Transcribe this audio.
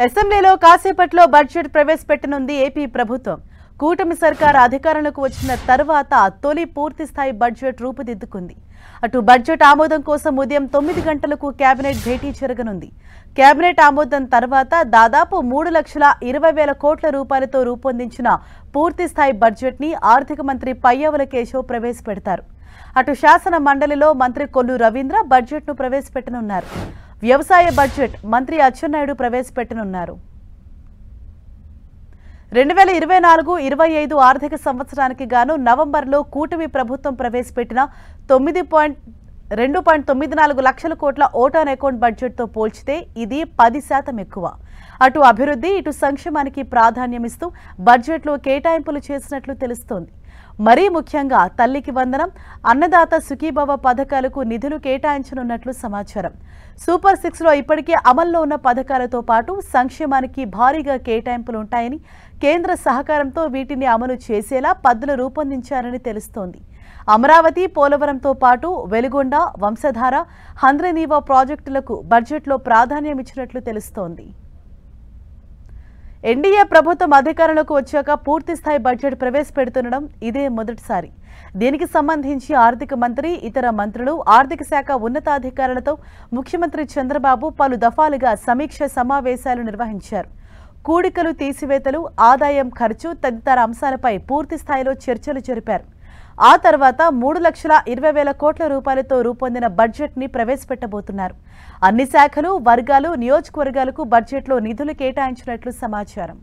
అసెంబ్లీలో కాసేపట్లో budget ప్రవేశపెట్టనుంది AP ప్రభుత్వం. కూటమి సర్కార్ అధికారంలోకి వచ్చిన తర్వాత తొలి పూర్తిస్థాయి బడ్జెట్ రూపుదిద్దుకుంది. అటు బడ్జెట్ ఆమోదం కోసం ఉదయం 9 గంటలకు కేబినెట్ భేటీ జరగనుంది. కేబినెట్ ఆమోదం తర్వాత దాదాపు 3,20,000 కోట్ల రూపాయలతో రూపొందించిన పూర్తిస్థాయి బడ్జెట్ ని ఆర్థిక మంత్రి పయ్యావుల కేశవ్ ప్రవేశపెడతారు. అటు శాసన మండలిలో మంత్రి కొల్లు రవీంద్ర బడ్జెట్ ను ప్రవేశపెట్టనున్నారు. వ్యవసాయ బడ్జెట్ మంత్రి అచ్చెన్నాయుడు ప్రవేశపెట్టనున్నారు. 2024-25 ఆర్థిక సంవత్సరానికి గాను నవంబర్లో కూటమి ప్రభుత్వం ప్రవేశపెట్టిన 2.94 లక్షల కోట్ల ఓట్ ఆన్ అకౌంట్ బడ్జెట్తో పోల్చితే ఇది 10% ఎక్కువ. అటు అభివృద్ధి ఇటు సంక్షేమానికి ప్రాధాన్యమిస్తూ బడ్జెట్లో కేటాయింపులు చేసినట్లు తెలుస్తోంది. మరీ ముఖ్యంగా తల్లికి వందనం, అన్నదాత సుఖీభవ పథకాలకు నిధులు కేటాయించనున్నట్లు సమాచారం. సూపర్ 6లో ఇప్పటికే అమల్లో ఉన్న పథకాలతో పాటు సంక్షేమానికి భారీగా కేటాయింపులుంటాయని, కేంద్ర సహకారంతో వీటిని అమలు చేసేలా పద్ధతులు రూపొందించారని తెలుస్తోంది. అమరావతి, పోలవరంతో పాటు వెలుగొండ, వంశధార, హంద్రీనీవా ప్రాజెక్టులకు బడ్జెట్లో ప్రాధాన్యమిచ్చినట్లు తెలుస్తోంది. ఎన్డీఏ ప్రభుత్వం అధికారంలోకి వచ్చాక పూర్తిస్థాయి బడ్జెట్ ప్రవేశపెడుతుండడం ఇదే మొదటిసారి. దీనికి సంబంధించి ఆర్థిక మంత్రి, ఇతర మంత్రులు, ఆర్థిక శాఖ ఉన్నతాధికారులతో ముఖ్యమంత్రి చంద్రబాబు పలు దఫాలుగా సమీక్ష సమావేశాలు నిర్వహించారు. కూడికలు, తీసివేతలు, ఆదాయం, ఖర్చు తదితర అంశాలపై పూర్తి స్థాయిలో చర్చలు జరిపారు. ఆ తర్వాత 3,20,000 కోట్ల రూపాయలతో రూపొందిన బడ్జెట్ ని ప్రవేశపెట్టబోతున్నారు. అన్ని శాఖలు, వర్గాలు, నియోజకవర్గాలకు బడ్జెట్లో నిధులు కేటాయించినట్లు సమాచారం.